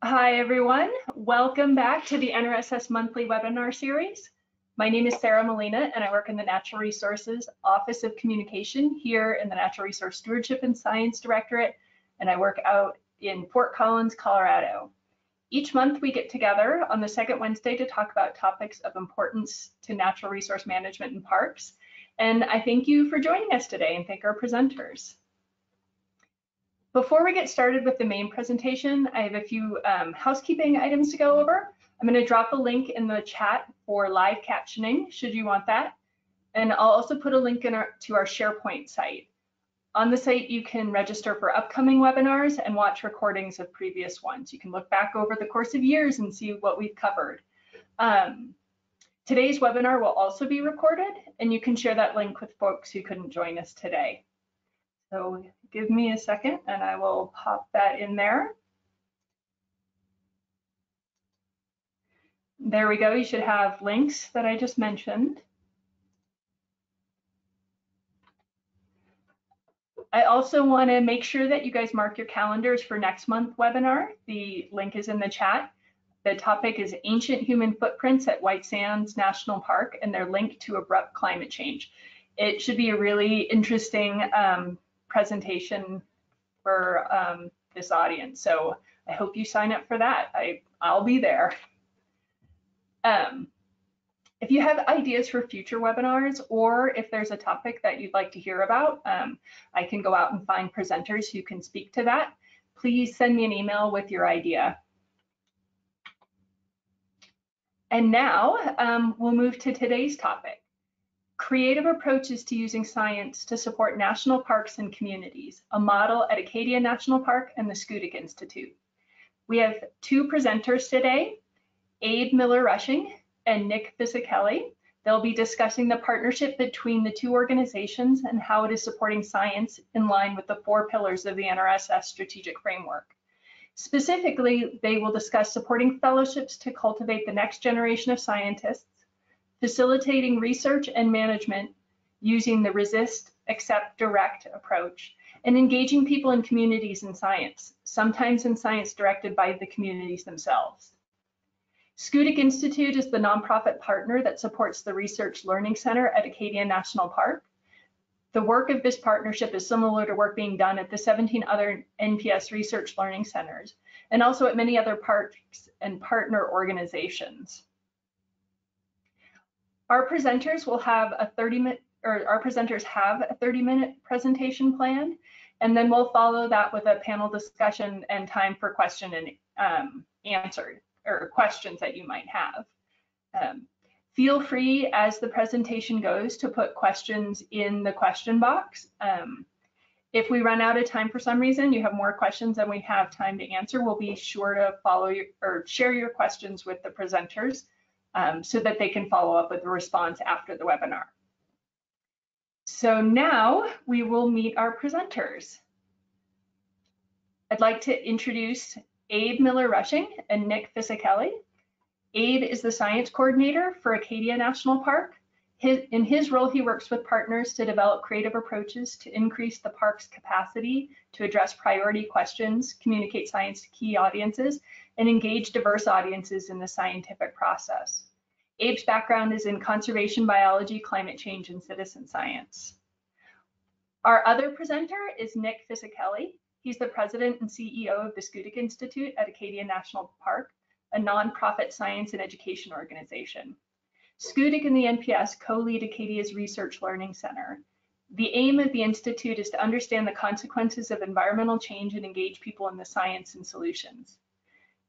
Hi, everyone. Welcome back to the NRSS monthly webinar series. My name is Sarah Molina, and I work in the Natural Resources Office of Communication here in the Natural Resource Stewardship and Science Directorate, and I work out in Fort Collins, Colorado. Each month we get together on the second Wednesday to talk about topics of importance to natural resource management and parks. And I thank you for joining us today and thank our presenters. Before we get started with the main presentation, I have a few housekeeping items to go over. I'm going to drop a link in the chat for live captioning, should you want that. And I'll also put a link to our SharePoint site. On the site, you can register for upcoming webinars and watch recordings of previous ones. You can look back over the course of years and see what we've covered. Today's webinar will also be recorded, and you can share that link with folks who couldn't join us today. So give me a second and I will pop that in there. There we go. You should have links that I just mentioned. I also want to make sure that you guys mark your calendars for next month's webinar. The link is in the chat. The topic is Ancient Human Footprints at White Sands National Park, and they're linked to abrupt climate change. It should be a really interesting presentation for this audience. So I hope you sign up for that. I'll be there. If you have ideas for future webinars, or if there's a topic that you'd like to hear about, I can go out and find presenters who can speak to that. Please send me an email with your idea. And now we'll move to today's topic. Creative approaches to using science to support national parks and communities, a model at Acadia National Park and the Schoodic Institute. We have two presenters today, Abe Miller-Rushing and Nick Fisichella. They'll be discussing the partnership between the two organizations and how it is supporting science in line with the 4 pillars of the NRSS strategic framework. Specifically, they will discuss supporting fellowships to cultivate the next generation of scientists, facilitating research and management using the resist, accept, direct approach, and engaging people and communities in science, sometimes in science directed by the communities themselves. Schoodic Institute is the nonprofit partner that supports the Research Learning Center at Acadia National Park. The work of this partnership is similar to work being done at the 17 other NPS Research Learning Centers, and also at many other parks and partner organizations. Our presenters will have a 30-minute presentation planned, and then we'll follow that with a panel discussion and time for question and answer, or questions that you might have. Feel free as the presentation goes to put questions in the question box. If we run out of time for some reason, you have more questions than we have time to answer, we'll be sure to follow or share your questions with the presenters so that they can follow up with a response after the webinar. So now we will meet our presenters. I'd like to introduce Abe Miller-Rushing and Nick Fisichella. Abe is the science coordinator for Acadia National Park. In his role, he works with partners to develop creative approaches to increase the park's capacity to address priority questions, communicate science to key audiences, and engage diverse audiences in the scientific process. Abe's background is in conservation biology, climate change, and citizen science. Our other presenter is Nick Fisichella. He's the president and CEO of the Schoodic Institute at Acadia National Park, a nonprofit science and education organization. Schoodic and the NPS co-lead Acadia's Research Learning Center. The aim of the Institute is to understand the consequences of environmental change and engage people in the science and solutions.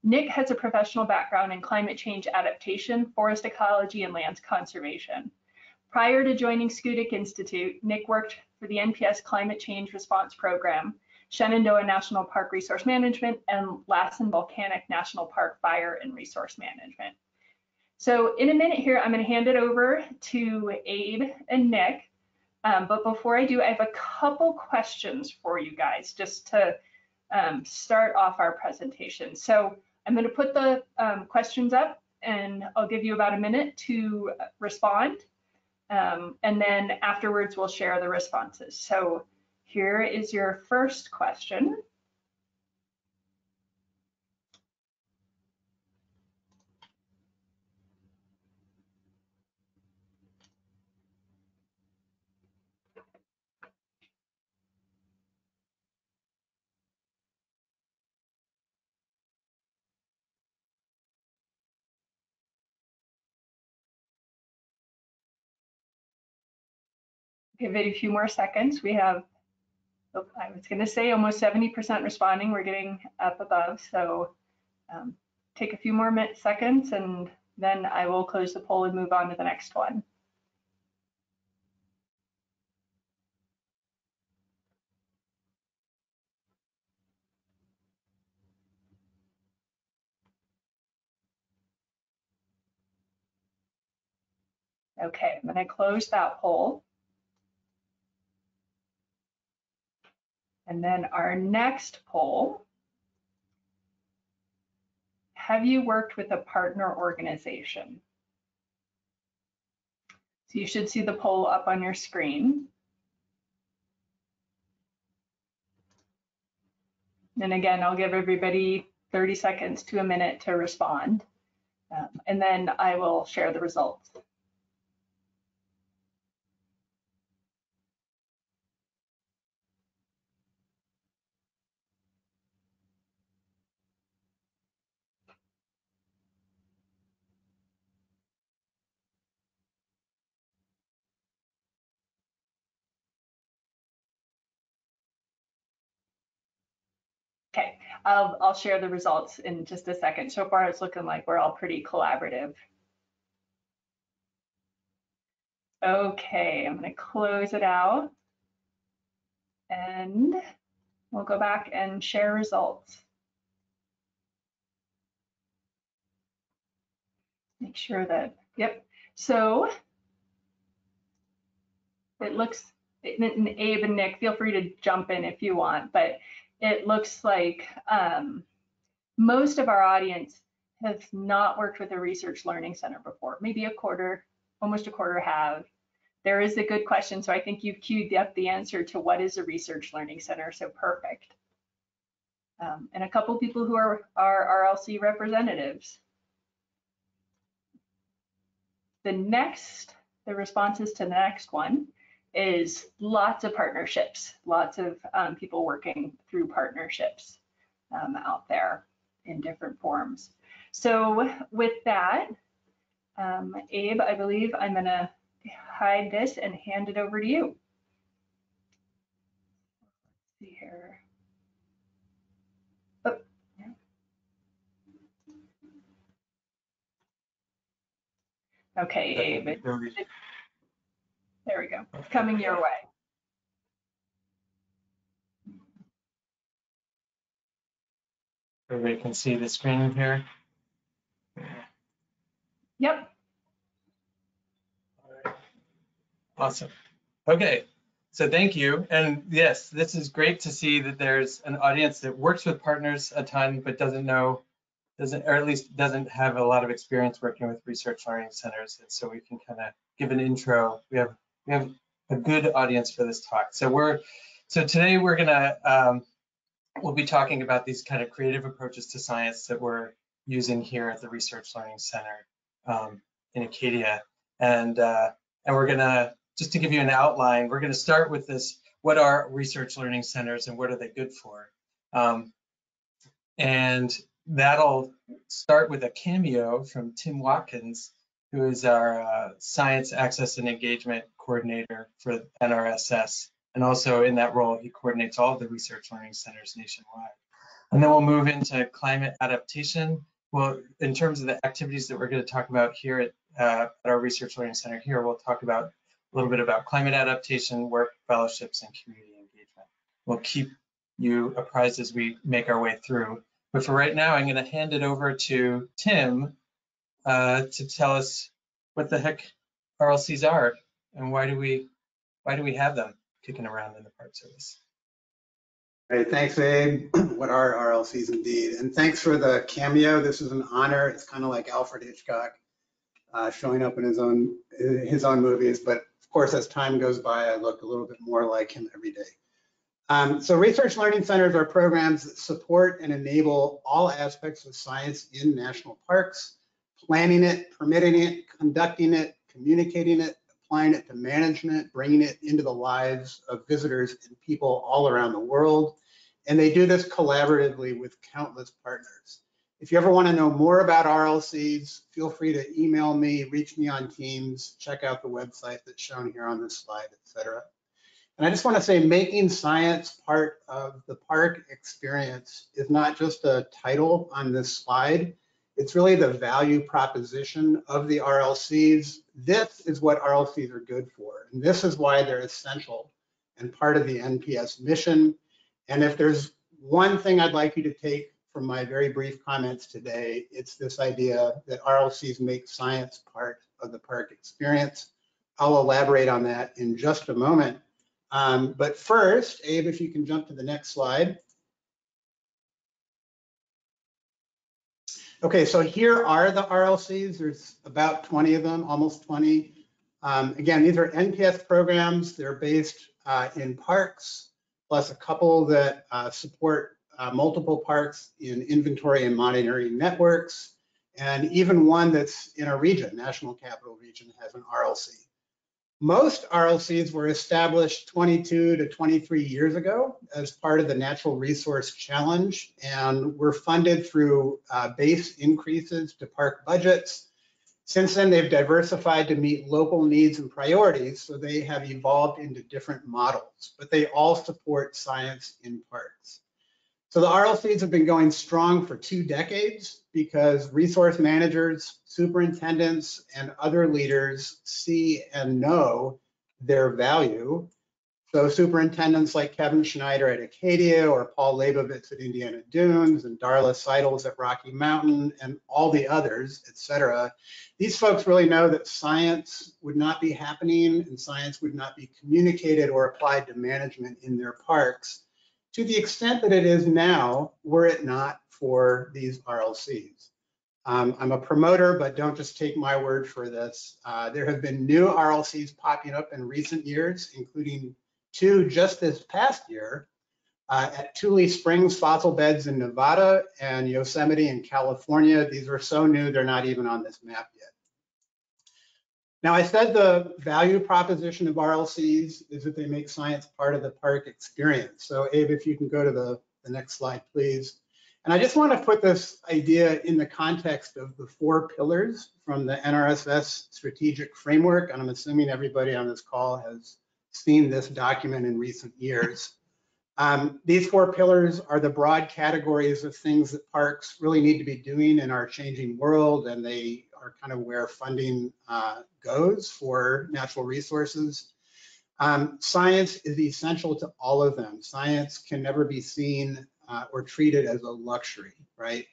Nick has a professional background in climate change adaptation, forest ecology, and land conservation. Prior to joining Schoodic Institute, Nick worked for the NPS Climate Change Response Program, Shenandoah National Park Resource Management, and Lassen Volcanic National Park Fire and Resource Management. So in a minute here, I'm going to hand it over to Abe and Nick. But before I do, I have a couple questions for you guys just to start off our presentation. So I'm going to put the questions up and I'll give you about a minute to respond. And then afterwards, we'll share the responses. So here is your first question. give it a few more seconds. We have, I was going to say almost 70% responding. We're getting up above. So take a few more seconds and then I will close the poll and move on to the next one. Okay, I'm going to close that poll. And then our next poll, have you worked with a partner organization? So you should see the poll up on your screen. And again, I'll give everybody 30 seconds to a minute to respond. And then I will share the results. Okay, I'll share the results in just a second. So far, it's looking like we're all pretty collaborative. Okay, I'm going to close it out and we'll go back and share results. Make sure that, yep. So it looks, and Abe and Nick, feel free to jump in if you want, but it looks like most of our audience has not worked with a research learning center before. Maybe a quarter, almost a quarter have. There is a good question, so I think you've queued up the answer to what is a research learning center, so perfect. And a couple people who are RLC representatives. The responses to the next one is lots of partnerships, lots of people working through partnerships out there in different forms. So with that, Abe, I believe I'm going to hide this and hand it over to you. Let's see here. Oh, yeah. Okay, Abe. There we go. It's coming your way. Everybody can see the screen here. Yep. All right. Awesome. Okay, so thank you. And yes, this is great to see that there's an audience that works with partners a ton, but doesn't know, or at least doesn't have a lot of experience working with research learning centers. And so we can kind of give an intro. We have a good audience for this talk. So today we're gonna, we'll be talking about these kind of creative approaches to science that we're using here at the Research Learning Center in Acadia. And we're gonna, just to give you an outline, we're gonna start with this, what are research learning centers and what are they good for? And that'll start with a cameo from Tim Watkins, who is our Science Access and Engagement Coordinator for NRSS. And also in that role, he coordinates all of the research learning centers nationwide. And then we'll move into climate adaptation. Well, in terms of the activities that we're going to talk about here at our research learning center here, we'll talk about a little bit about climate adaptation, work, fellowships, and community engagement. We'll keep you apprised as we make our way through. But for right now, I'm going to hand it over to Tim to tell us what the heck RLCs are and why do we have them kicking around in the Park Service. Great, thanks, Abe. What are RLCs indeed? And thanks for the cameo. This is an honor. It's kind of like Alfred Hitchcock showing up in his own movies. But of course, as time goes by, I look a little bit more like him every day. So research learning centers are programs that support and enable all aspects of science in national parks, planning it, permitting it, conducting it, communicating it, applying it to management, bringing it into the lives of visitors and people all around the world. And they do this collaboratively with countless partners. If you ever want to know more about RLCs, feel free to email me, reach me on Teams, check out the website that's shown here on this slide, etc. And I just want to say making science part of the park experience is not just a title on this slide. It's really the value proposition of the RLCs. This is what RLCs are good for. And this is why they're essential and part of the NPS mission. And if there's one thing I'd like you to take from my very brief comments today, it's this idea that RLCs make science part of the park experience. I'll elaborate on that in just a moment. But first, Abe, if you can jump to the next slide. Okay, so here are the RLCs. There's about 20 of them, almost 20. Again, these are NPS programs. They're based in parks, plus a couple that support multiple parks in inventory and monitoring networks, and even one that's in a region, National Capital Region, has an RLC. Most RLCs were established 22 to 23 years ago as part of the Natural Resource Challenge and were funded through base increases to park budgets. Since then, they've diversified to meet local needs and priorities, so they have evolved into different models, but they all support science in parks. So the RLCs have been going strong for 2 decades because resource managers, superintendents, and other leaders see and know their value. So superintendents like Kevin Schneider at Acadia or Paul Leibovitz at Indiana Dunes and Darla Seidels at Rocky Mountain and all the others, et cetera. These folks really know that science would not be happening and science would not be communicated or applied to management in their parks to the extent that it is now, were it not for these RLCs. I'm a promoter, but don't just take my word for this. There have been new RLCs popping up in recent years, including 2 just this past year at Tule Springs Fossil Beds in Nevada and Yosemite in California. These are so new, they're not even on this map yet. Now, I said the value proposition of RLCs is that they make science part of the park experience. So Abe, if you can go to the next slide, please. And I just want to put this idea in the context of the 4 pillars from the NRSS strategic framework. And I'm assuming everybody on this call has seen this document in recent years. These 4 pillars are the broad categories of things that parks really need to be doing in our changing world, and they are kind of where funding goes for natural resources. Science is essential to all of them. Science can never be seen or treated as a luxury, right?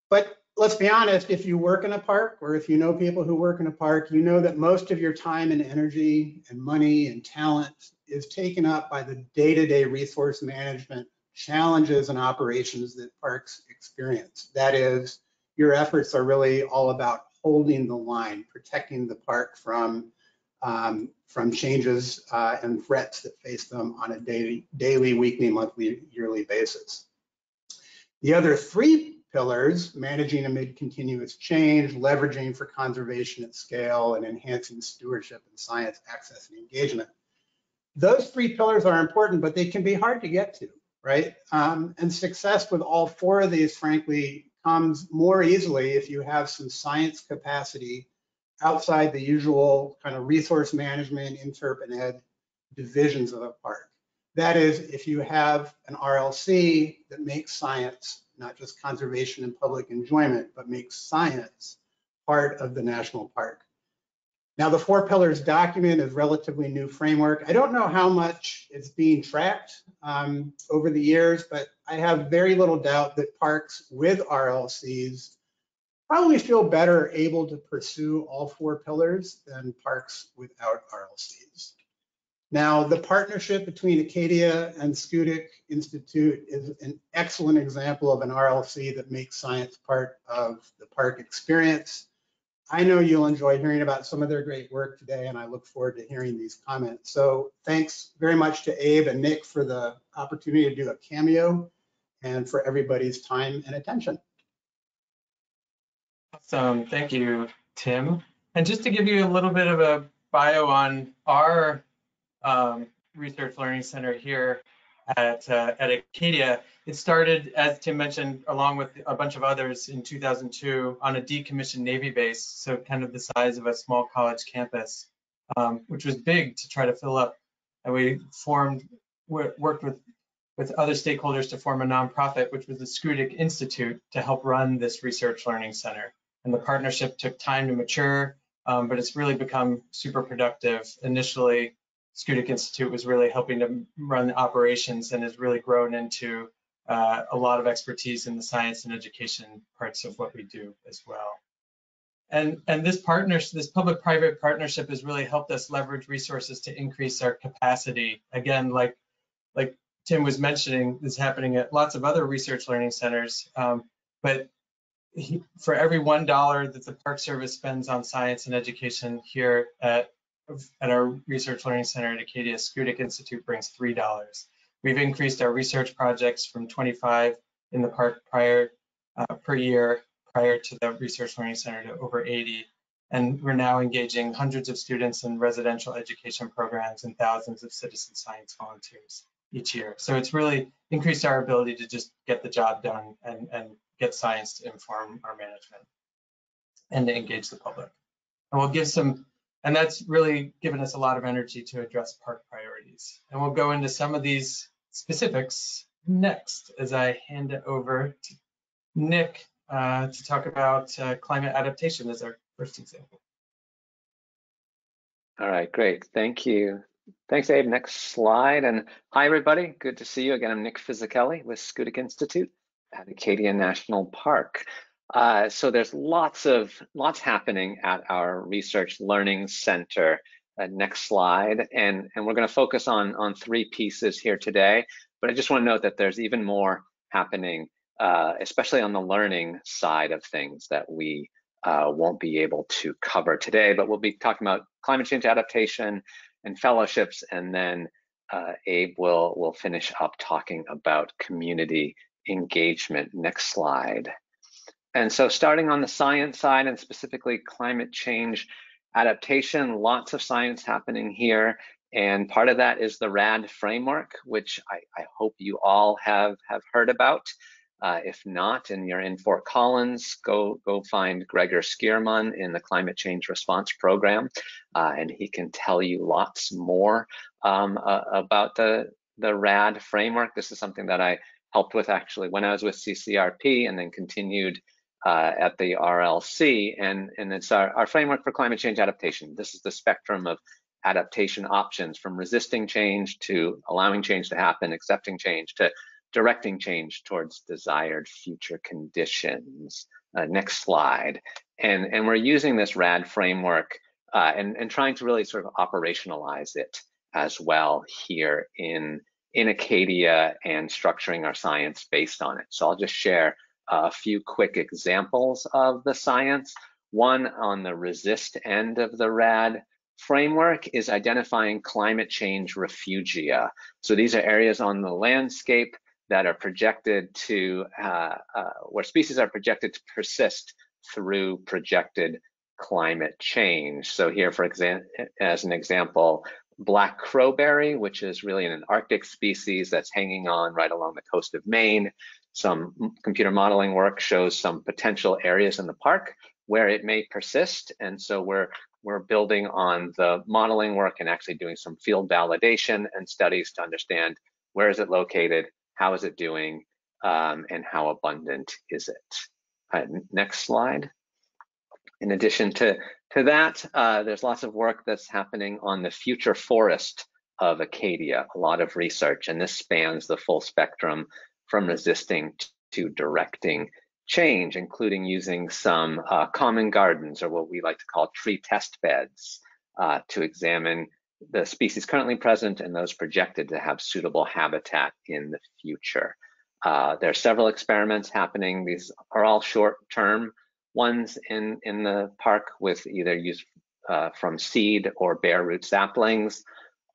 But let's be honest, if you work in a park or if you know people who work in a park, you know that most of your time and energy and money and talent is taken up by the day-to-day resource management challenges and operations that parks experience. That is, your efforts are really all about holding the line, protecting the park from changes and threats that face them on a daily, weekly, monthly, yearly basis. The other 3 pillars, managing amid continuous change, leveraging for conservation at scale, and enhancing stewardship and science access and engagement. Those 3 pillars are important, but they can be hard to get to, right? And success with all 4 of these, frankly, comes more easily if you have some science capacity outside the usual kind of resource management, interp, and ed divisions of a park. That is, if you have an RLC that makes science, not just conservation and public enjoyment, but makes science part of the national park. Now, the 4 pillars document is relatively new framework. I don't know how much it's being tracked over the years, but I have very little doubt that parks with RLCs probably feel better able to pursue all 4 pillars than parks without RLCs. Now, the partnership between Acadia and Schoodic Institute is an excellent example of an RLC that makes science part of the park experience. I know you'll enjoy hearing about some of their great work today, and I look forward to hearing these comments. So thanks very much to Abe and Nick for the opportunity to do a cameo and for everybody's time and attention. Awesome, thank you, Tim. And just to give you a little bit of a bio on our Research Learning Center here, at Acadia. It started, as Tim mentioned, along with a bunch of others in 2002 on a decommissioned Navy base, so kind of the size of a small college campus, which was big to try to fill up. And we worked with other stakeholders to form a nonprofit, which was the Skudik Institute, to help run this research learning center. And the partnership took time to mature, but it's really become super productive. Initially, Skudik Institute was really helping to run the operations and has really grown into a lot of expertise in the science and education parts of what we do as well. And this public-private partnership has really helped us leverage resources to increase our capacity. Again, like Tim was mentioning, is happening at lots of other research learning centers, but for every $1 that the Park Service spends on science and education here at our Research Learning Center at Acadia, Skudik Institute brings $3. We've increased our research projects from 25 in the park per year prior to the Research Learning Center to over 80. And we're now engaging hundreds of students in residential education programs and thousands of citizen science volunteers each year. So it's really increased our ability to just get the job done and get science to inform our management and to engage the public. And we'll give and that's really given us a lot of energy to address park priorities. And we'll go into some of these specifics next as I hand it over to Nick to talk about climate adaptation as our first example. All right, great. Thank you. Thanks, Abe. Next slide. And hi, everybody. Good to see you again. I'm Nick Fisicelli with Skudik Institute at Acadia National Park. So there's lots happening at our Research Learning Center. Next slide. And we're going to focus on 3 pieces here today. But I just want to note that there's even more happening, especially on the learning side of things that we won't be able to cover today. But we'll be talking about climate change adaptation and fellowships, and then Abe will finish up talking about community engagement. Next slide. And so starting on the science side, and specifically climate change adaptation, lots of science happening here. And part of that is the RAD framework, which I hope you all have heard about. If not, and you're in Fort Collins, go find Gregor Skierman in the Climate Change Response Program, and he can tell you lots more about the RAD framework. This is something that I helped with actually when I was with CCRP, and then continued at the RLC, and it's our framework for climate change adaptation. This is the spectrum of adaptation options, from resisting change to allowing change to happen, accepting change, to directing change towards desired future conditions. Next slide. And we're using this RAD framework and trying to really sort of operationalize it as well here in Acadia, and structuring our science based on it. So I'll just share a few quick examples of the science. One, on the resist end of the RAD framework, is identifying climate change refugia. So these are areas on the landscape that are projected to, where species are projected to persist through projected climate change. So here, as an example, black crowberry, which is really an Arctic species that's hanging on right along the coast of Maine. Some computer modeling work shows some potential areas in the park where it may persist. And so we're building on the modeling work and actually doing some field validation and studies to understand where is it located, how is it doing, and how abundant is it. Next slide. In addition to that, there's lots of work that's happening on the future forest of Acadia, a lot of research, and this spans the full spectrum from resisting to directing change, including using some common gardens, or what we like to call tree test beds, to examine the species currently present and those projected to have suitable habitat in the future. There are several experiments happening. These are all short-term ones in the park, with either use from seed or bare root saplings.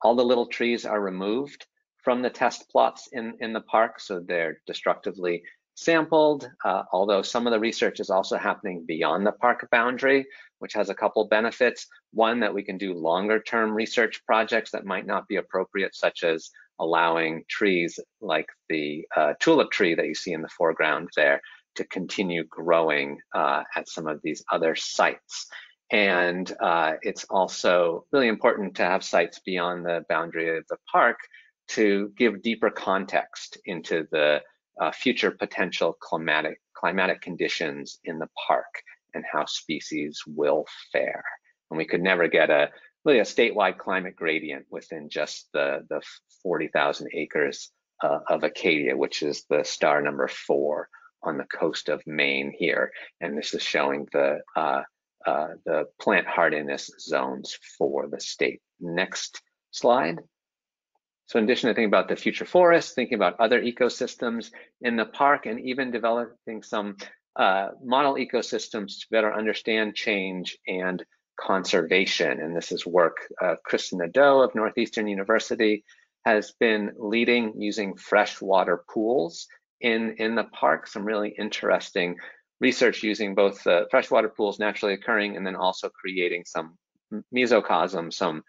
All the little trees are removed from the test plots in the park, so they're destructively sampled, although some of the research is also happening beyond the park boundary, which has a couple benefits. One, that we can do longer term research projects that might not be appropriate, such as allowing trees like the tulip tree that you see in the foreground there to continue growing at some of these other sites. And it's also really important to have sites beyond the boundary of the park to give deeper context into the future potential climatic conditions in the park and how species will fare. And we could never get really a statewide climate gradient within just the 40,000 acres of Acadia, which is the star number 4 on the coast of Maine here. And this is showing the plant hardiness zones for the state. Next slide. So in addition to thinking about the future forests, thinking about other ecosystems in the park, and even developing some model ecosystems to better understand change and conservation. And this is work Kristen Nadeau of Northeastern University has been leading, using freshwater pools in the park. Some really interesting research using both freshwater pools naturally occurring and then also creating some mesocosm, some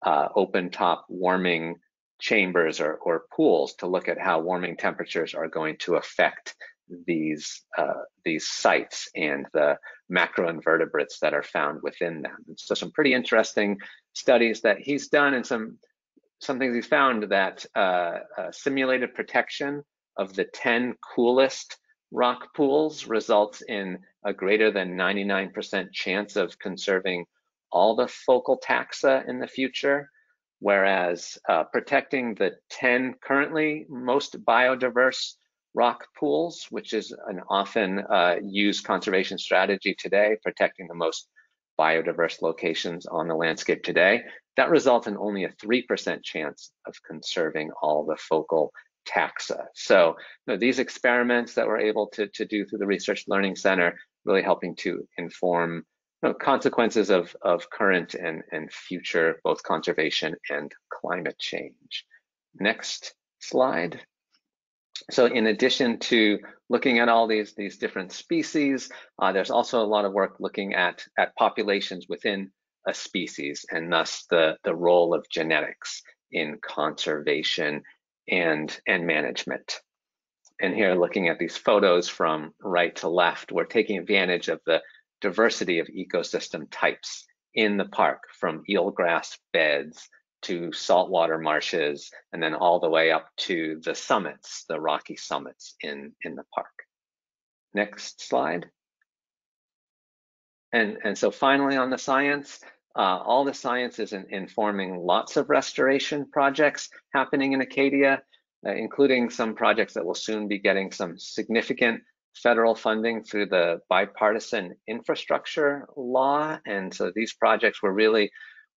open top warming chambers or pools to look at how warming temperatures are going to affect these sites and the macroinvertebrates that are found within them. And so some pretty interesting studies that he's done, and some things he's found that simulated protection of the 10 coolest rock pools results in a greater than 99% chance of conserving all the focal taxa in the future, whereas protecting the 10 currently most biodiverse rock pools, which is an often used conservation strategy today, protecting the most biodiverse locations on the landscape today, that results in only a 3% chance of conserving all the focal taxa. So these experiments that we're able to do through the Research Learning Center really helping to inform consequences of current and future both conservation and climate change. Next slide. So in addition to looking at all these different species, there's also a lot of work looking at populations within a species, and thus the role of genetics in conservation and management. And here, looking at these photos from right to left, we're taking advantage of the diversity of ecosystem types in the park, from eelgrass beds to saltwater marshes, and then all the way up to the summits, the rocky summits in the park. Next slide. And so finally on the science, all the science is informing lots of restoration projects happening in Acadia, including some projects that will soon be getting some significant federal funding through the bipartisan infrastructure law. And so these projects were really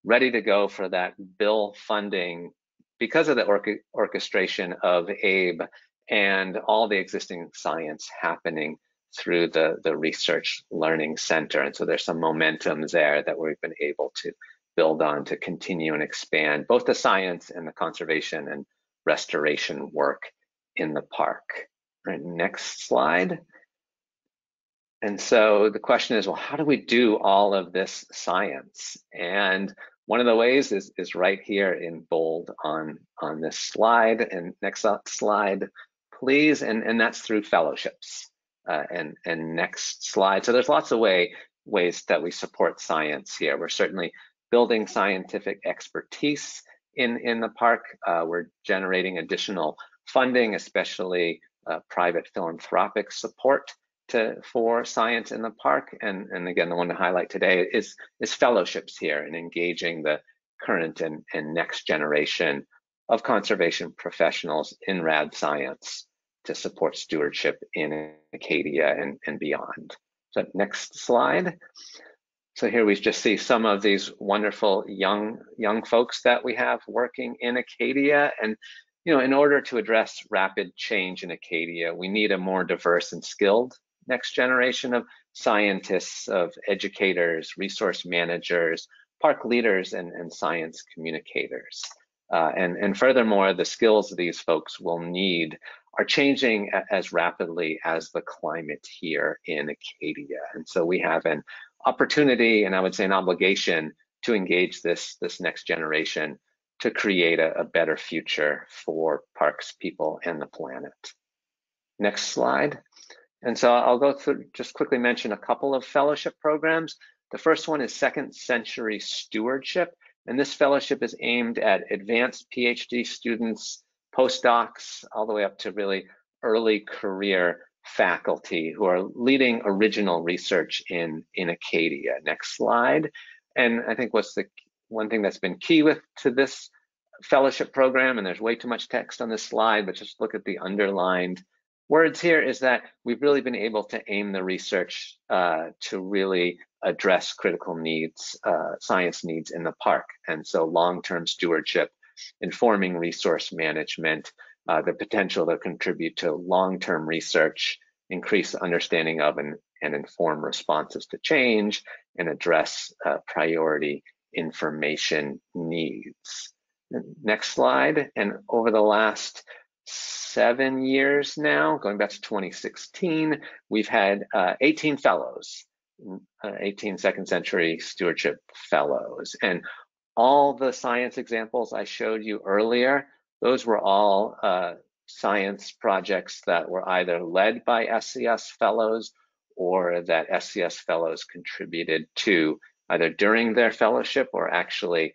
ready to go for that bill funding because of the orchestration of ABE and all the existing science happening through the Research Learning Center. And so there's some momentum there that we've been able to build on to continue and expand both the science and the conservation and restoration work in the park. Right, next slide. And so the question is, well, how do we do all of this science? And one of the ways is right here in bold on this slide. And next slide, please. And that's through fellowships. And next slide. So there's lots of ways that we support science here. We're certainly building scientific expertise in the park. We're generating additional funding, especially private philanthropic support for science in the park. And again, the one to highlight today is fellowships here and engaging the current and next generation of conservation professionals in rad science to support stewardship in Acadia and beyond. So next slide. So here we just see some of these wonderful young folks that we have working in Acadia. And in order to address rapid change in Acadia, we need a more diverse and skilled next generation of scientists, of educators, resource managers, park leaders, and science communicators. And furthermore, the skills these folks will need are changing as rapidly as the climate here in Acadia. And so we have an opportunity, and I would say an obligation, to engage this next generation to create a better future for parks, people, and the planet. Next slide. And so I'll go through, just quickly mention a couple of fellowship programs. The first one is Second Century Stewardship, and this fellowship is aimed at advanced PhD students, postdocs, all the way up to really early career faculty who are leading original research in Acadia. Next slide. And I think what's the one thing that's been key to this fellowship program, and there's way too much text on this slide, but just look at the underlined words here, is that we've really been able to aim the research to really address critical needs, science needs in the park. And so long-term stewardship, informing resource management, the potential to contribute to long-term research, increase understanding of and inform responses to change, and address priority information needs. Next slide. And over the last 7 years now, going back to 2016, we've had 18 fellows, 18 Second Century Stewardship Fellows. And all the science examples I showed you earlier, those were all science projects that were either led by SCS Fellows or that SCS Fellows contributed to either during their fellowship or actually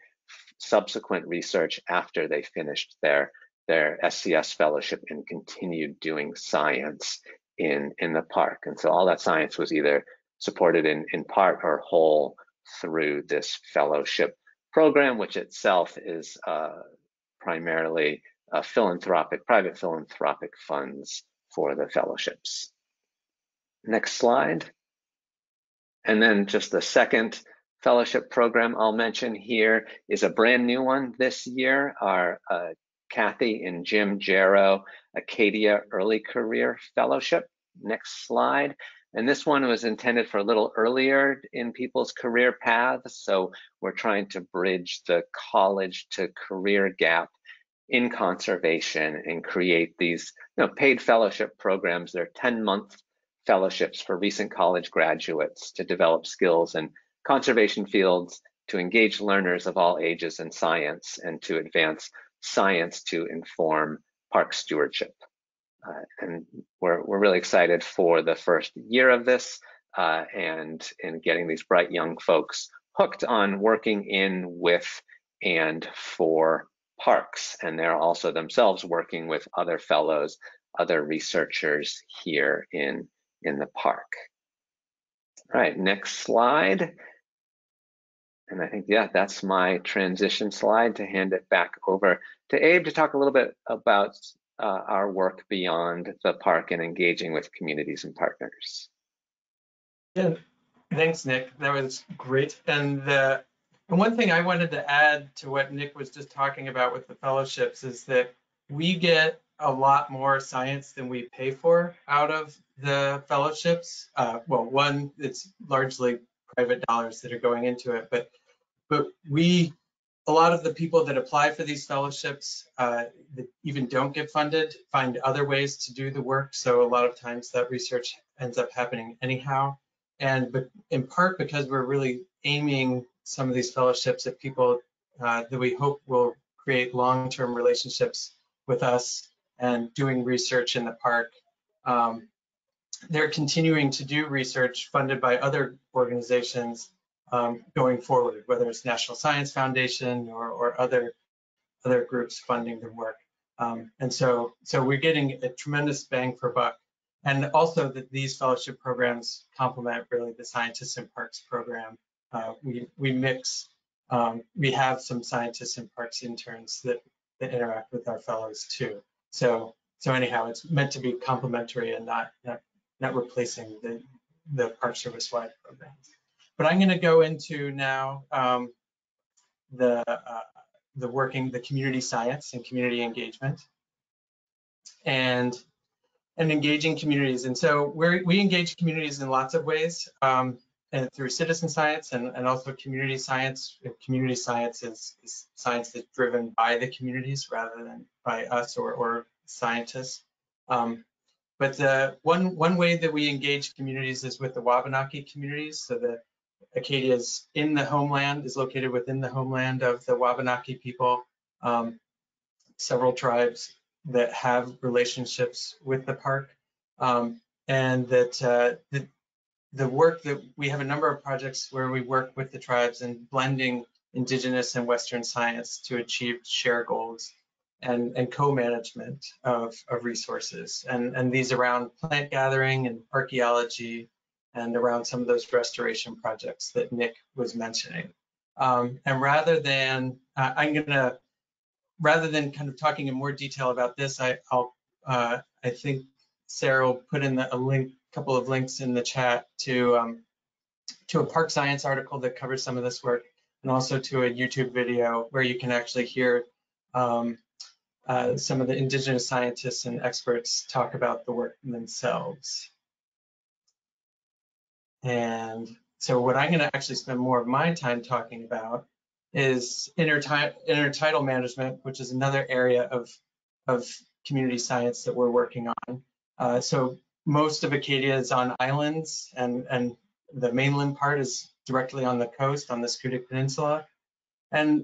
subsequent research after they finished their SCS fellowship and continued doing science in the park. And so all that science was either supported in part or whole through this fellowship program, which itself is primarily private philanthropic funds for the fellowships. Next slide. And then just the second fellowship program I'll mention here is a brand new one this year, our Kathy and Jim Jarrow Acadia Early Career Fellowship. Next slide. And this one was intended for a little earlier in people's career paths. So we're trying to bridge the college to career gap in conservation and create these paid fellowship programs. They're 10-month fellowships for recent college graduates to develop skills in conservation fields, to engage learners of all ages in science, and to advance science to inform park stewardship. And we're really excited for the first year of this and in getting these bright young folks hooked on working in, with, and for parks. And they're also themselves working with other fellows, other researchers here in the park. All right, next slide. And I think, yeah, that's my transition slide to hand it back over to Abe to talk a little bit about our work beyond the park and engaging with communities and partners. Yeah, thanks, Nick. That was great. And one thing I wanted to add to what Nick was just talking about with the fellowships is that we get a lot more science than we pay for out of the fellowships. Well, one, it's largely private dollars that are going into it, but a lot of the people that apply for these fellowships that even don't get funded find other ways to do the work. So a lot of times that research ends up happening anyhow. But in part because we're really aiming some of these fellowships at people that we hope will create long-term relationships with us and doing research in the park. They're continuing to do research funded by other organizations going forward, whether it's National Science Foundation or other groups funding the work. And so we're getting a tremendous bang for buck. And also that these fellowship programs complement really the Scientists in Parks program. We mix, we have some Scientists in Parks interns that interact with our fellows too. So anyhow, it's meant to be complementary and not replacing the Park Service wide programs. But I'm going to go into now the community science and community engagement and engaging communities. And so we engage communities in lots of ways, and through citizen science and also community science. Community science is science that's driven by the communities rather than by us or scientists. But the one way that we engage communities is with the Wabanaki communities. So the Acadia is located within the homeland of the Wabanaki people. several tribes that have relationships with the park, and that the work that we have a number of projects where we work with the tribes and blending Indigenous and Western science to achieve shared goals and co-management of resources. And these around plant gathering and archaeology and around some of those restoration projects that Nick was mentioning. And rather than kind of talking in more detail about this, I think Sarah will put in a couple of links in the chat to a Park Science article that covers some of this work, and also to a YouTube video where you can actually hear some of the Indigenous scientists and experts talk about the work themselves. And so what I'm going to actually spend more of my time talking about is intertidal management, which is another area of community science that we're working on. So most of Acadia is on islands, and the mainland part is directly on the coast, on the Scoodic Peninsula. And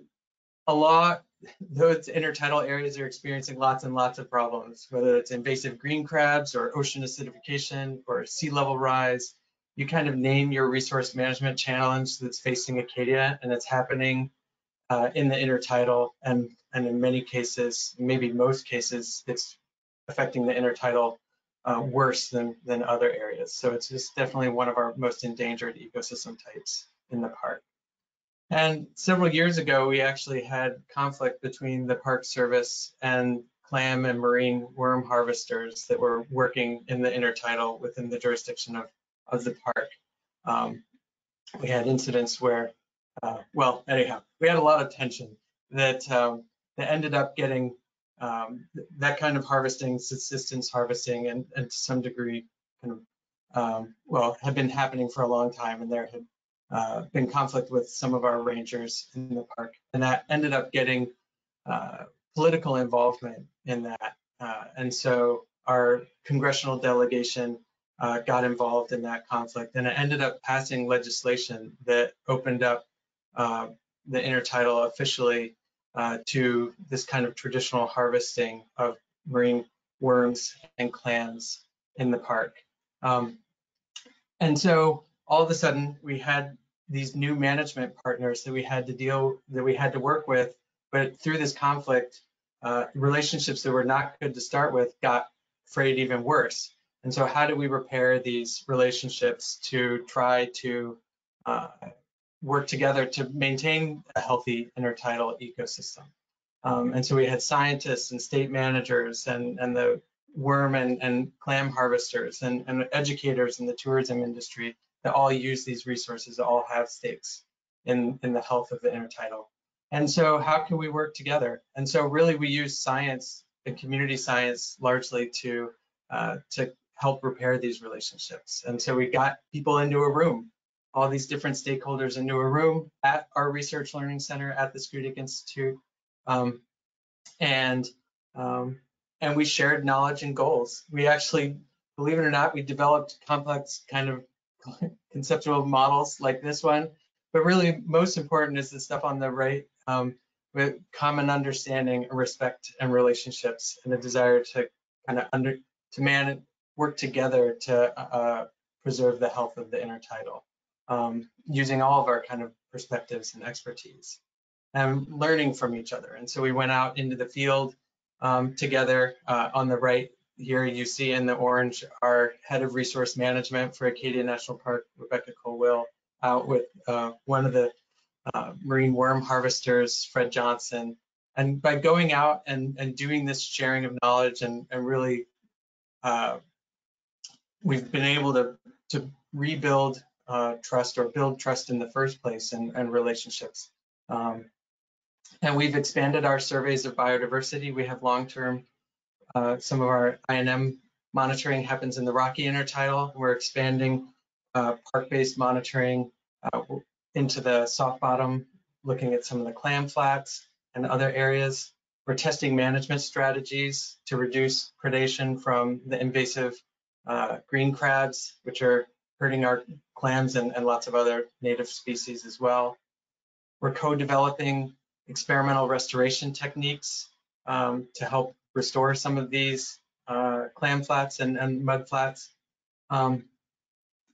those intertidal areas are experiencing lots and lots of problems, whether it's invasive green crabs or ocean acidification or sea level rise. You kind of name your resource management challenge that's facing Acadia, and it's happening in the intertidal, and in many cases, maybe most cases, it's affecting the intertidal worse than other areas. So it's just definitely one of our most endangered ecosystem types in the park. And several years ago, we actually had conflict between the Park Service and clam and marine worm harvesters that were working in the intertidal within the jurisdiction of the park. We had incidents where, well, anyhow, we had a lot of tension that ended up getting that kind of harvesting, subsistence harvesting, and to some degree, kind of, well, had been happening for a long time, and there had been conflict with some of our rangers in the park, and that ended up getting political involvement in that. And so our congressional delegation got involved in that conflict, and it ended up passing legislation that opened up the intertidal officially to this kind of traditional harvesting of marine worms and clams in the park. And so all of a sudden we had these new management partners that we had to work with, but through this conflict, relationships that were not good to start with got frayed even worse. And so how do we repair these relationships to try to work together to maintain a healthy intertidal ecosystem? And so we had scientists and state managers and the worm and clam harvesters and educators in the tourism industry that all use these resources, that all have stakes in the health of the intertidal. And so how can we work together? And so really we use science and community science largely to help repair these relationships. And so we got people into a room, all these different stakeholders into a room at our research learning center at the Scoodic Institute. And we shared knowledge and goals. We actually, believe it or not, we developed complex kind of conceptual models like this one, but really most important is the stuff on the right, with common understanding, respect, and relationships, and a desire to kind of work together to preserve the health of the intertidal, using all of our kind of perspectives and expertise, and learning from each other. And so we went out into the field together. On the right here, you see in the orange our head of resource management for Acadia National Park, Rebecca Colwill, out with one of the marine worm harvesters, Fred Johnson. And by going out and doing this sharing of knowledge and really, we've been able to rebuild trust, or build trust in the first place, and relationships. And we've expanded our surveys of biodiversity. We have long-term, some of our INM monitoring happens in the Rocky Intertidal. We're expanding park-based monitoring into the soft bottom, looking at some of the clam flats and other areas. We're testing management strategies to reduce predation from the invasive green crabs, which are hurting our clams and lots of other native species as well. We're co-developing experimental restoration techniques to help restore some of these clam flats and mud flats,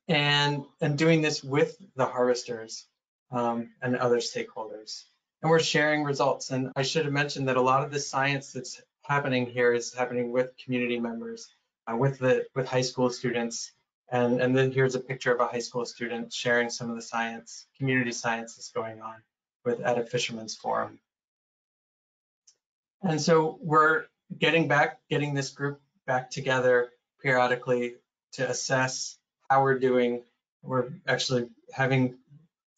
and doing this with the harvesters and other stakeholders. And we're sharing results. And I should have mentioned that a lot of the science that's happening here is happening with community members, with high school students. And then here's a picture of a high school student sharing some of the science, community science that's going on at a fisherman's forum. And so we're getting this group back together periodically to assess how we're doing. We're actually having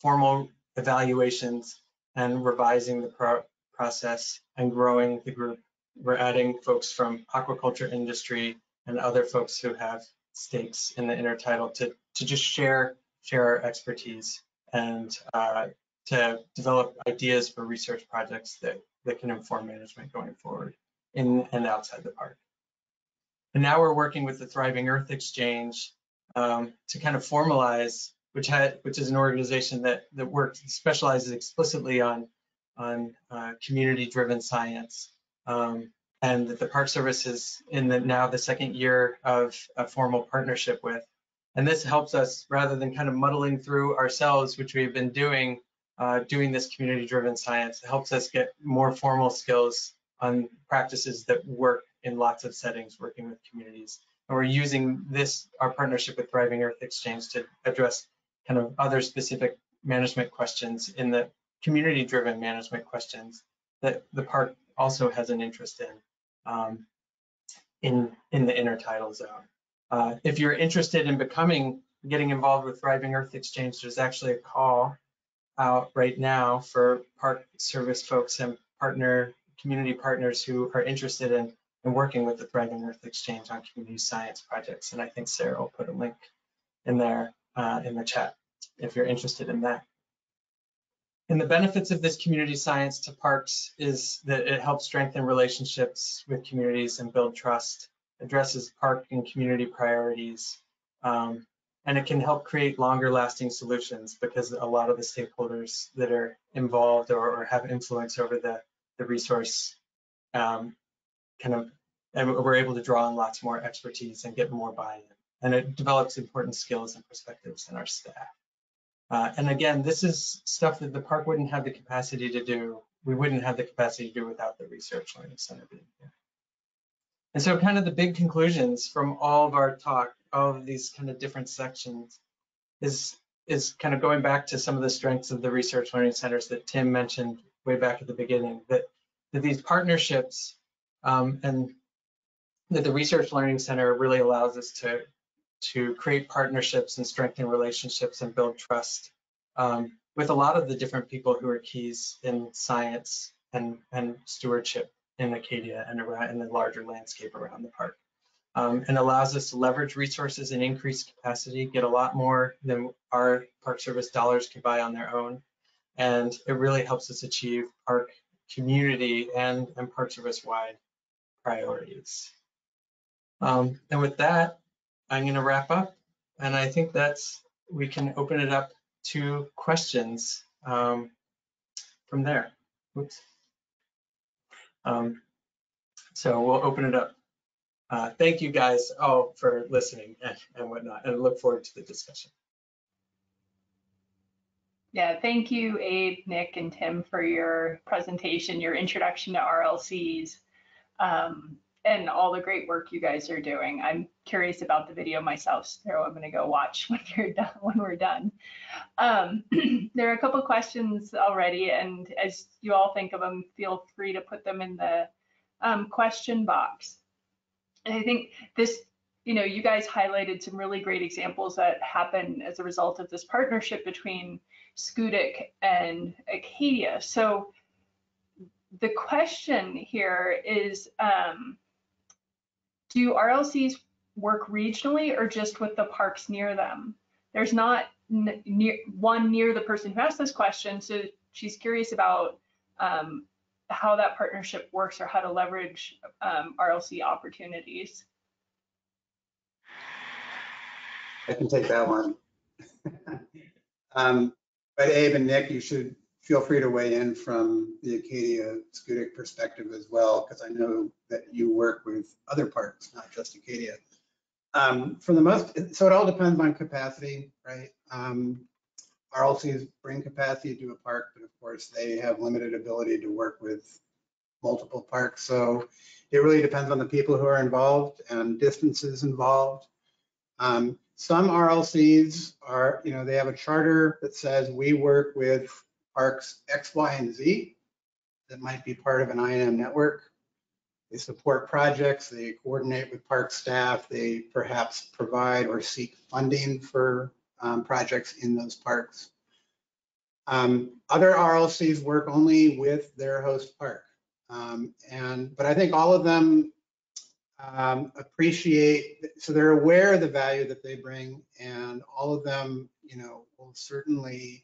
formal evaluations and revising the process and growing the group. We're adding folks from aquaculture industry and other folks who have stakes in the intertidal to just share our expertise and to develop ideas for research projects that can inform management going forward in and outside the park. And now we're working with the Thriving Earth Exchange to kind of formalize, which is an organization that specializes explicitly on community-driven science, and that the Park Service is in now the second year of a formal partnership with. And this helps us, rather than kind of muddling through ourselves, which we've been doing this community-driven science, it helps us get more formal skills on practices that work in lots of settings, working with communities. And we're using our partnership with Thriving Earth Exchange to address kind of other specific management questions in the community-driven management questions that the park also has an interest in the intertidal zone. If you're interested in getting involved with Thriving Earth Exchange, there's actually a call out right now for Park Service folks and community partners who are interested in working with the Thriving Earth Exchange on community science projects. And I think Sarah will put a link in there in the chat if you're interested in that. And the benefits of this community science to parks is that it helps strengthen relationships with communities and build trust, addresses park and community priorities, and it can help create longer lasting solutions because a lot of the stakeholders that are involved or have influence over the resource and we're able to draw on lots more expertise and get more buy-in. And it develops important skills and perspectives in our staff. And again, this is stuff that the park wouldn't have the capacity to do. We wouldn't have the capacity to do without the Research Learning Center being here. And so kind of the big conclusions from all of our talk, all of these kind of different sections is kind of going back to some of the strengths of the Research Learning Centers that Tim mentioned way back at the beginning, that these partnerships and that the Research Learning Center really allows us to create partnerships and strengthen relationships and build trust with a lot of the different people who are keys in science and stewardship in Acadia and around in the larger landscape around the park. And allows us to leverage resources and increase capacity, get a lot more than our Park Service dollars can buy on their own. And it really helps us achieve park community and Park Service wide priorities. And with that, I'm going to wrap up, and I think we can open it up to questions from there. Oops. So we'll open it up. Thank you guys all for listening and whatnot, and look forward to the discussion. Yeah, thank you, Abe, Nick, and Tim for your presentation, your introduction to RLCs. And all the great work you guys are doing. I'm curious about the video myself, so I'm going to go watch when we're done. There are a couple questions already, and as you all think of them, feel free to put them in the question box. And I think this, you guys highlighted some really great examples that happen as a result of this partnership between Schoodic and Acadia. So the question here is, do RLCs work regionally or just with the parks near them? There's not one near the person who asked this question, so she's curious about how that partnership works or how to leverage RLC opportunities. I can take that one. But Abe and Nick, you should feel free to weigh in from the Acadia Schoodic perspective as well, because I know that you work with other parks, not just Acadia. For the most, so it all depends on capacity, right? RLCs bring capacity to a park, but of course they have limited ability to work with multiple parks. So it really depends on the people who are involved and distances involved. Some RLCs are, they have a charter that says we work with parks X, Y, and Z that might be part of an I&M network. They support projects, they coordinate with park staff, they perhaps provide or seek funding for projects in those parks. Other RLCs work only with their host park. But I think all of them appreciate, so they're aware of the value that they bring, and all of them, will certainly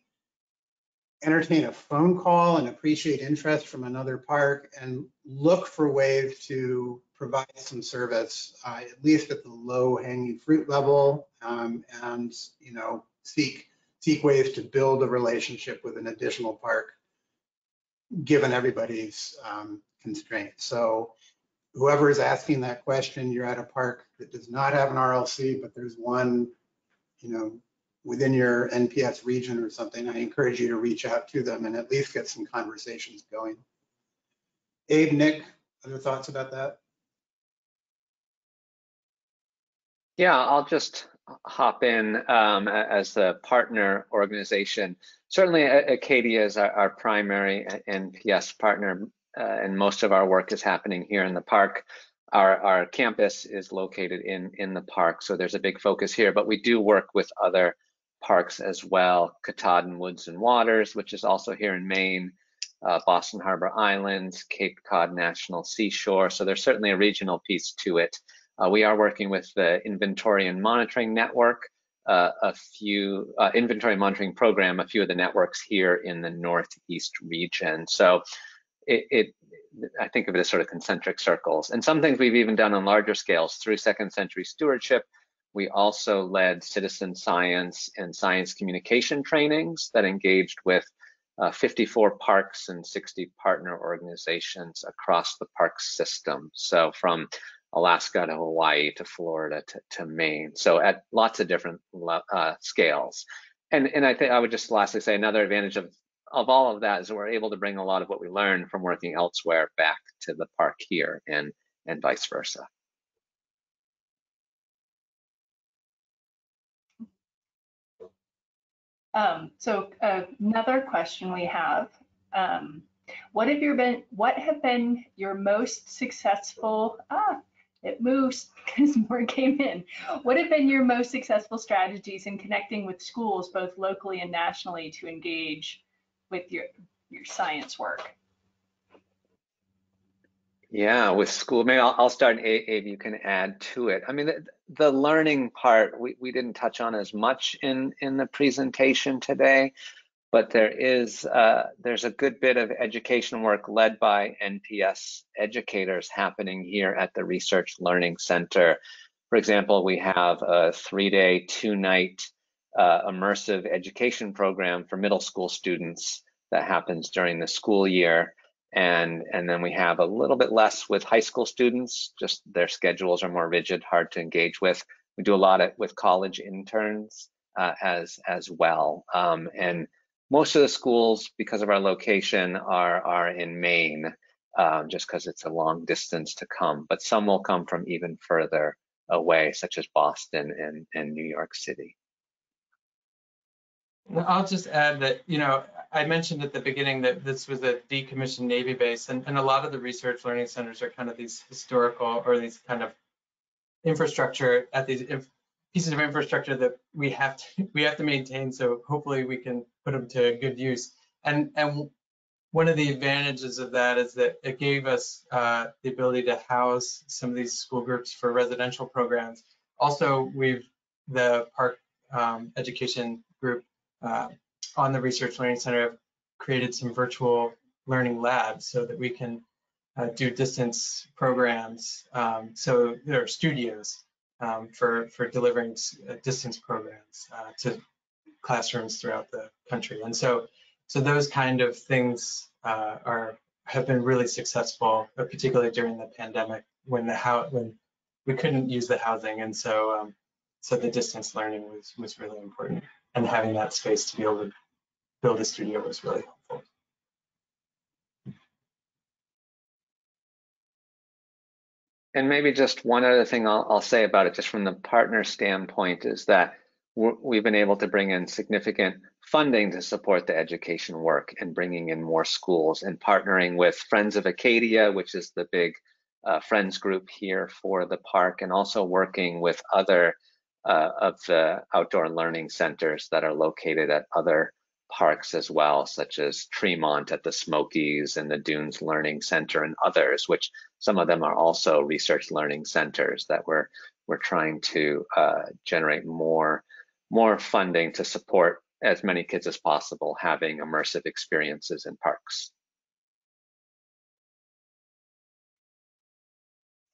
entertain a phone call and appreciate interest from another park and look for ways to provide some service, at least at the low hanging fruit level, and seek ways to build a relationship with an additional park, given everybody's constraints. So whoever is asking that question, you're at a park that does not have an RLC, but there's one, within your NPS region or something, I encourage you to reach out to them and at least get some conversations going. Abe, Nick, other thoughts about that? Yeah, I'll just hop in as the partner organization. Certainly Acadia is our primary NPS partner, and most of our work is happening here in the park. Our campus is located in the park, so there's a big focus here, but we do work with other parks as well, Katahdin Woods and Waters, which is also here in Maine, Boston Harbor Islands, Cape Cod National Seashore, so there's certainly a regional piece to it. We are working with the Inventory and Monitoring Network, a few inventory monitoring program, a few of the networks here in the Northeast region. So I think of it as sort of concentric circles. And some things we've even done on larger scales through Second Century Stewardship. We also led citizen science and science communication trainings that engaged with 54 parks and 60 partner organizations across the park system. So from Alaska to Hawaii to Florida to Maine. So at lots of different scales. And I think I would just lastly say another advantage of all of that is that we're able to bring a lot of what we learn from working elsewhere back to the park here and vice versa. So another question we have, what have been your most successful, it moves because more came in. What have been your most successful strategies in connecting with schools, both locally and nationally, to engage with your science work? Yeah, with school, maybe I'll start, Abe, you can add to it. I mean, the learning part, we didn't touch on as much in the presentation today, but there's a good bit of education work led by NPS educators happening here at the Research Learning Center. For example, we have a 3-day, 2-night immersive education program for middle school students that happens during the school year. And then we have a little bit less with high school students, just their schedules are more rigid, hard to engage with. We do a lot with college interns as well. And most of the schools, because of our location, are in Maine, just because it's a long distance to come. But some will come from even further away, such as Boston and New York City. I'll just add that, I mentioned at the beginning that this was a decommissioned Navy base, and a lot of the research learning centers are kind of these historical or these kind of infrastructure at these pieces of infrastructure that we have to maintain. So hopefully we can put them to good use. And one of the advantages of that is that it gave us the ability to house some of these school groups for residential programs. Also, the park education group on the Research Learning Center have created some virtual learning labs so that we can do distance programs. So there are studios for delivering distance programs to classrooms throughout the country. And so so those kind of things have been really successful, particularly during the pandemic when we couldn't use the housing, and so the distance learning was really important, and having that space to be able to build a studio was really helpful. And maybe just one other thing I'll say about it, just from the partner standpoint, is that we've been able to bring in significant funding to support the education work and bringing in more schools and partnering with Friends of Acadia, which is the big friends group here for the park, and also working with other of the outdoor learning centers that are located at other parks as well, such as Tremont at the Smokies and the Dunes Learning Center and others, which some of them are also research learning centers that we're trying to generate more funding to support as many kids as possible having immersive experiences in parks.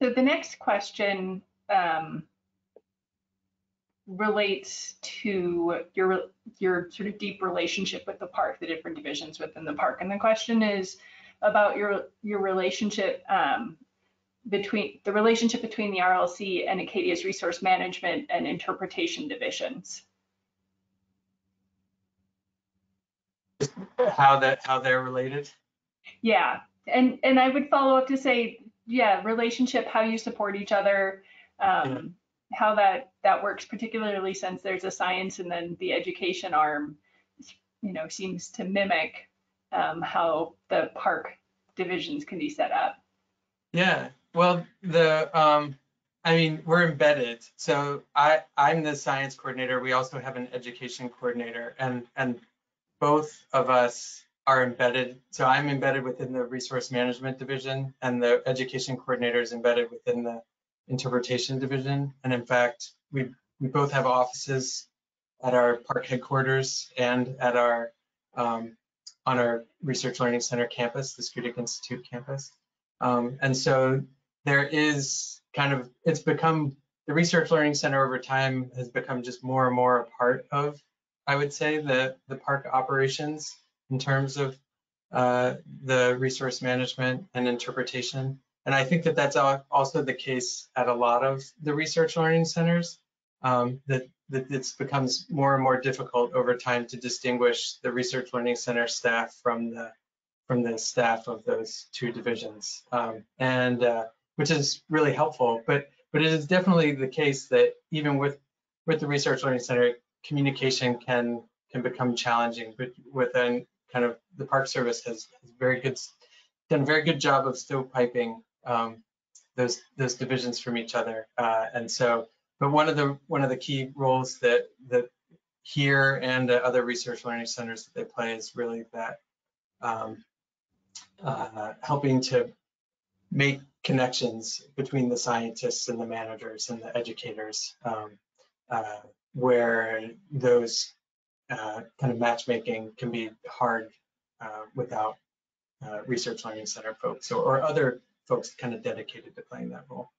So the next question relates to your sort of deep relationship with the park, the different divisions within the park. And the question is about your relationship between the RLC and Acadia's resource management and interpretation divisions. How they're related? Yeah, and I would follow up to say, yeah, relationship, how you support each other, how that works, particularly since there's a science and then the education arm, seems to mimic how the park divisions can be set up. Yeah, well, I mean, we're embedded. So I'm the science coordinator. We also have an education coordinator, and both of us are embedded. So I'm embedded within the resource management division, and the education coordinator is embedded within the interpretation division. And in fact, we both have offices at our park headquarters and at our on our Research Learning Center campus, the Skudik Institute campus. And so there is it's become, the Research Learning Center over time has become just more and more a part of, I would say, the park operations in terms of the resource management and interpretation. And I think that that's also the case at a lot of the research learning centers, that it becomes more and more difficult over time to distinguish the research learning center staff from the staff of those two divisions, and which is really helpful. But it is definitely the case that even with the research learning center, communication can become challenging. But within kind of the Park Service has done a very good job of stovepiping those divisions from each other, and so. But one of the key roles that here and other research learning centers that they play is really that helping to make connections between the scientists and the managers and the educators, where those kind of matchmaking can be hard without research learning center folks or other folks kind of dedicated to playing that role.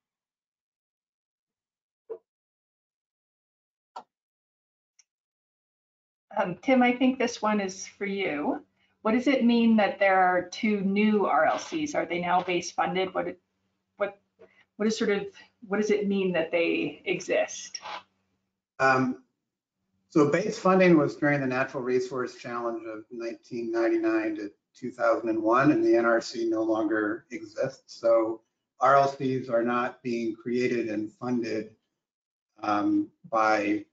Tim, I think this one is for you. What does it mean that there are two new RLCs? Are they now base funded? What does it mean that they exist? So base funding was during the Natural Resource Challenge of 1999 to 2001, and the NRC no longer exists. So RLCs are not being created and funded by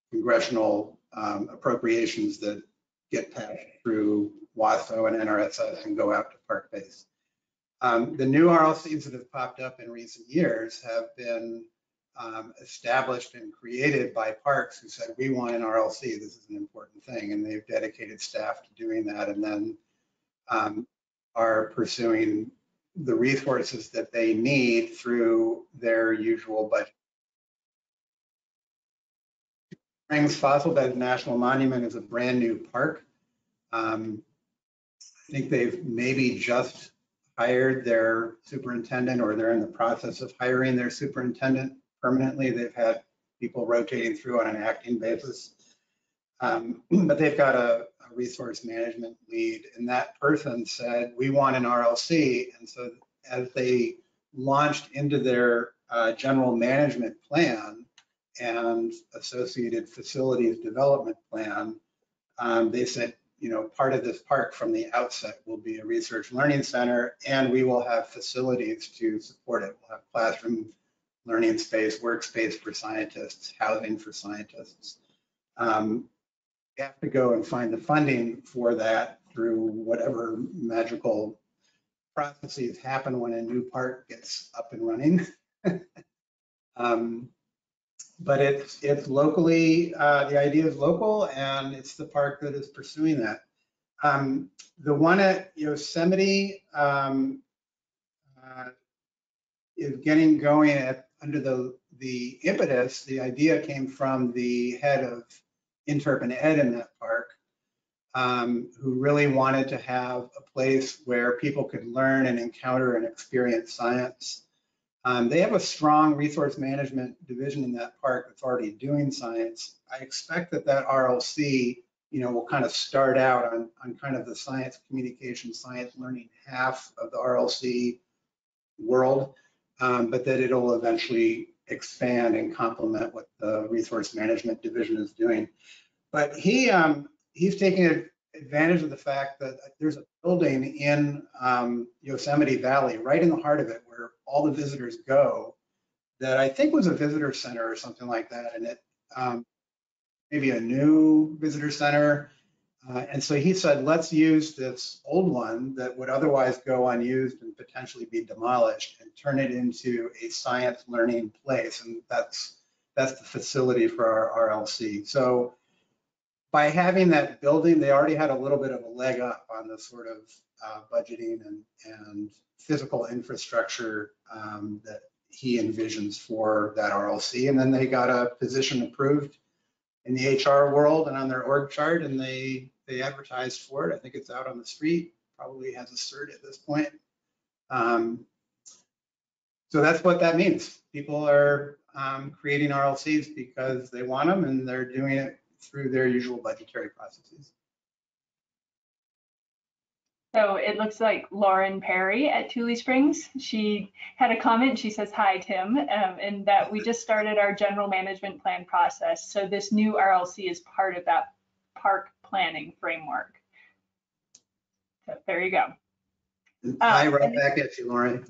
congressional appropriations that get passed through WASO and NRSS and go out to park base. The new RLCs that have popped up in recent years have been established and created by parks who said, we want an RLC, this is an important thing, and they've dedicated staff to doing that, and then are pursuing the resources that they need through their usual budget. Springs Fossil Bed National Monument is a brand new park. I think they've maybe just hired their superintendent, or they're in the process of hiring their superintendent permanently. They've had people rotating through on an acting basis. But they've got a resource management lead, and that person said, we want an RLC. And so as they launched into their general management plan and associated facilities development plan, they said, part of this park from the outset will be a research learning center, and we will have facilities to support it. We'll have classroom learning space, workspace for scientists, housing for scientists. You have to go and find the funding for that through whatever magical processes happen when a new park gets up and running. But it's locally, the idea is local, and it's the park that is pursuing that. The one at Yosemite is getting going under the impetus. The idea came from the head of Interp and Ed in that park, who really wanted to have a place where people could learn and encounter and experience science. They have a strong resource management division in that park that's already doing science. I expect that RLC, will kind of start out on kind of the science communication, science learning half of the RLC world, but that it'll eventually expand and complement what the resource management division is doing. But he's taking advantage of the fact that there's a building in Yosemite Valley, right in the heart of it, where all the visitors go, that I think was a visitor center or something like that, and it maybe a new visitor center. And so he said, let's use this old one that would otherwise go unused and potentially be demolished and turn it into a science learning place. And that's the facility for our RLC. So by having that building, they already had a little bit of a leg up on the sort of budgeting and physical infrastructure that he envisions for that RLC. And then they got a position approved in the HR world and on their org chart, and they advertised for it. I think it's out on the street, probably has a cert at this point. So that's what that means. People are creating RLCs because they want them, and they're doing it through their usual budgetary processes. So it looks like Lauren Perry at Tule Springs, she had a comment. She says, hi, Tim, and that we just started our general management plan process. So this new RLC is part of that park planning framework. So there you go. Hi, right back at you, Lauren.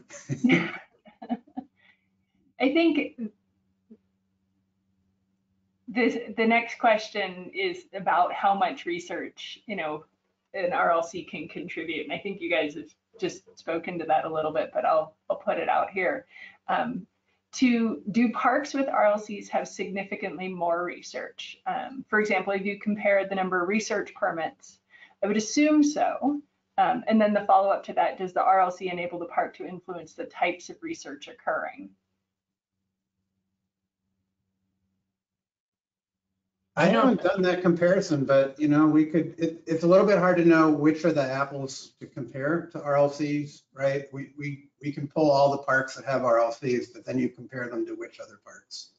I think the next question is about how much research, an RLC can contribute. And I think you guys have just spoken to that a little bit, but I'll put it out here. Do parks with RLCs have significantly more research? For example, if you compare the number of research permits, I would assume so. And then the follow-up to that, does the RLC enable the park to influence the types of research occurring? I haven't done that comparison, but we could. It's a little bit hard to know which are the apples to compare to RLCs, right? We can pull all the parks that have RLCs, but then you compare them to which other parks.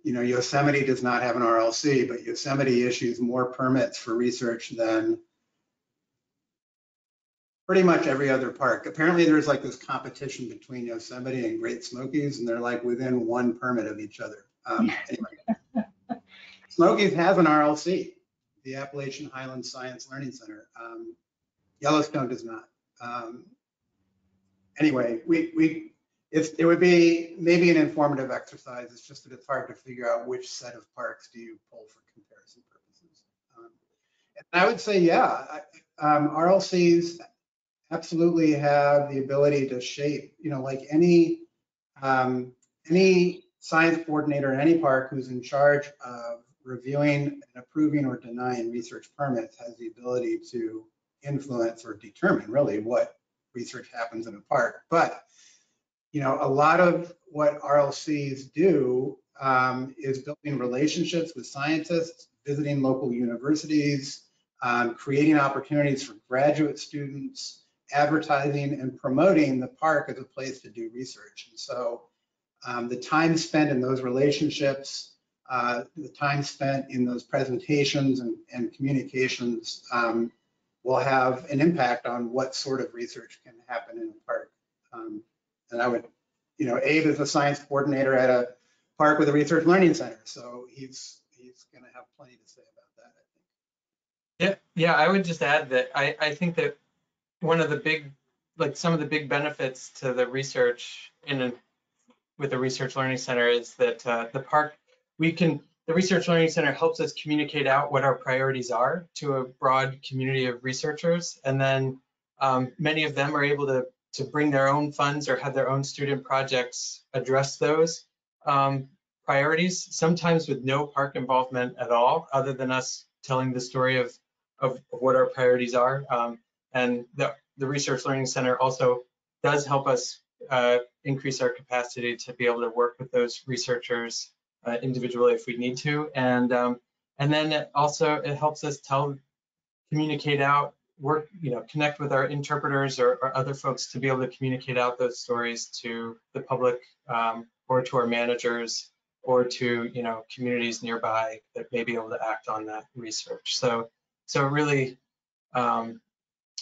Yosemite does not have an RLC, but Yosemite issues more permits for research than pretty much every other park. Apparently, there's like this competition between Yosemite and Great Smokies, and they're like within one permit of each other. Anyway. Smokies has an RLC, the Appalachian Highlands Science Learning Center. Yellowstone does not. Anyway, it would be maybe an informative exercise. It's just that it's hard to figure out which set of parks do you pull for comparison purposes. And I would say, yeah, RLCs absolutely have the ability to shape, like any science coordinator in any park who's in charge of reviewing and approving or denying research permits has the ability to influence or determine really what research happens in a park. But a lot of what RLCs do is building relationships with scientists, visiting local universities, creating opportunities for graduate students, advertising and promoting the park as a place to do research. And so the time spent in those relationships, the time spent in those presentations and communications will have an impact on what sort of research can happen in a park. And I would, Abe is a science coordinator at a park with a research learning center, so he's going to have plenty to say about that, I think. Yeah, I would just add that I think that one of the big, some of the big benefits to the research with the Research Learning Center is that the Research Learning Center helps us communicate out what our priorities are to a broad community of researchers. And then many of them are able to bring their own funds or have their own student projects address those priorities, sometimes with no park involvement at all, other than us telling the story of what our priorities are. And the Research Learning Center also does help us increase our capacity to be able to work with those researchers individually if we need to. And then it helps us communicate out, connect with our interpreters or other folks to be able to communicate out those stories to the public or to our managers or to communities nearby that may be able to act on that research. So it really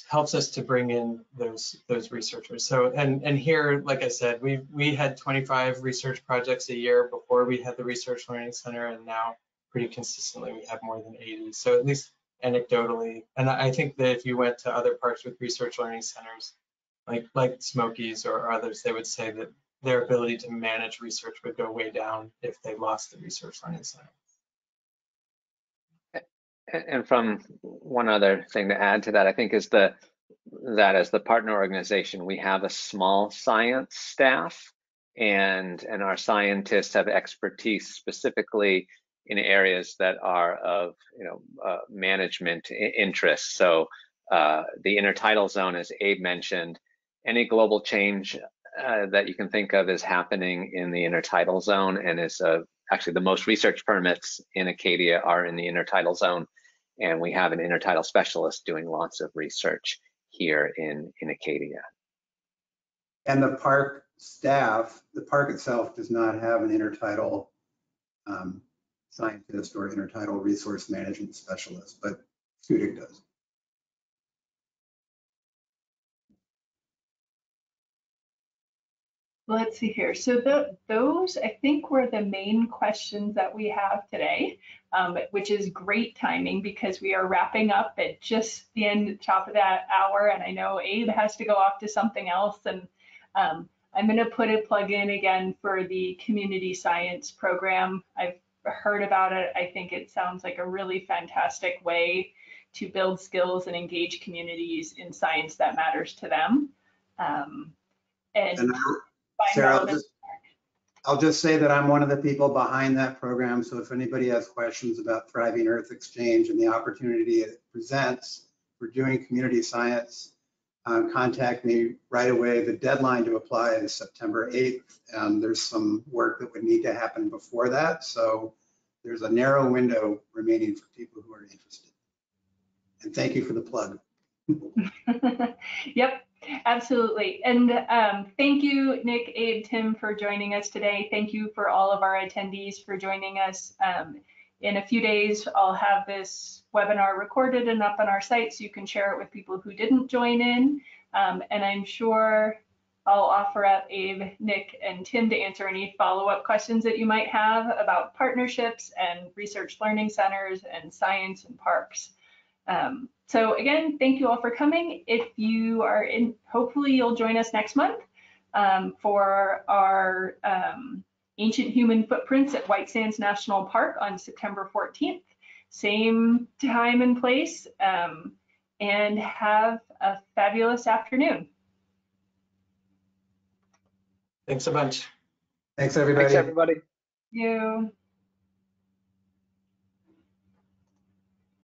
helps us to bring in those researchers. So and here, like I said, we had 25 research projects a year before we had the Research Learning Center, and now pretty consistently we have more than 80. So at least anecdotally, and I think that if you went to other parks with Research Learning Centers, like Smokies or others, they would say that their ability to manage research would go way down if they lost the Research Learning Center. And from one other thing to add to that, I think is that as the partner organization, we have a small science staff, and our scientists have expertise specifically in areas that are of management interest. So the intertidal zone, as Abe mentioned, any global change that you can think of is happening in the intertidal zone, and is actually the most research permits in Acadia are in the intertidal zone. And we have an intertidal specialist doing lots of research here in Acadia. And the park staff, the park itself does not have an intertidal scientist or intertidal resource management specialist, but SCUDIC does. Let's see here. So those, I think, were the main questions that we have today, which is great timing because we are wrapping up at just the top of that hour. And I know Abe has to go off to something else. And I'm going to put a plug in again for the community science program. I've heard about it. I think it sounds like a really fantastic way to build skills and engage communities in science that matters to them. And Sarah, I'll just say that I'm one of the people behind that program. So if anybody has questions about Thriving Earth Exchange and the opportunity it presents for doing community science, contact me right away. The deadline to apply is September 8th. There's some work that would need to happen before that. So there's a narrow window remaining for people who are interested. And thank you for the plug. Yep. Absolutely. And thank you, Nick, Abe, Tim, for joining us today. Thank you for all of our attendees for joining us. In a few days, I'll have this webinar recorded and up on our site so you can share it with people who didn't join in. And I'm sure I'll offer up Abe, Nick, and Tim to answer any follow-up questions that you might have about partnerships and research learning centers and science and parks. So again, thank you all for coming. If you are in, hopefully you'll join us next month for our Ancient Human Footprints at White Sands National Park on September 14th. Same time and place, and have a fabulous afternoon. Thanks a bunch. Thanks, everybody. Thanks, everybody. Thank you.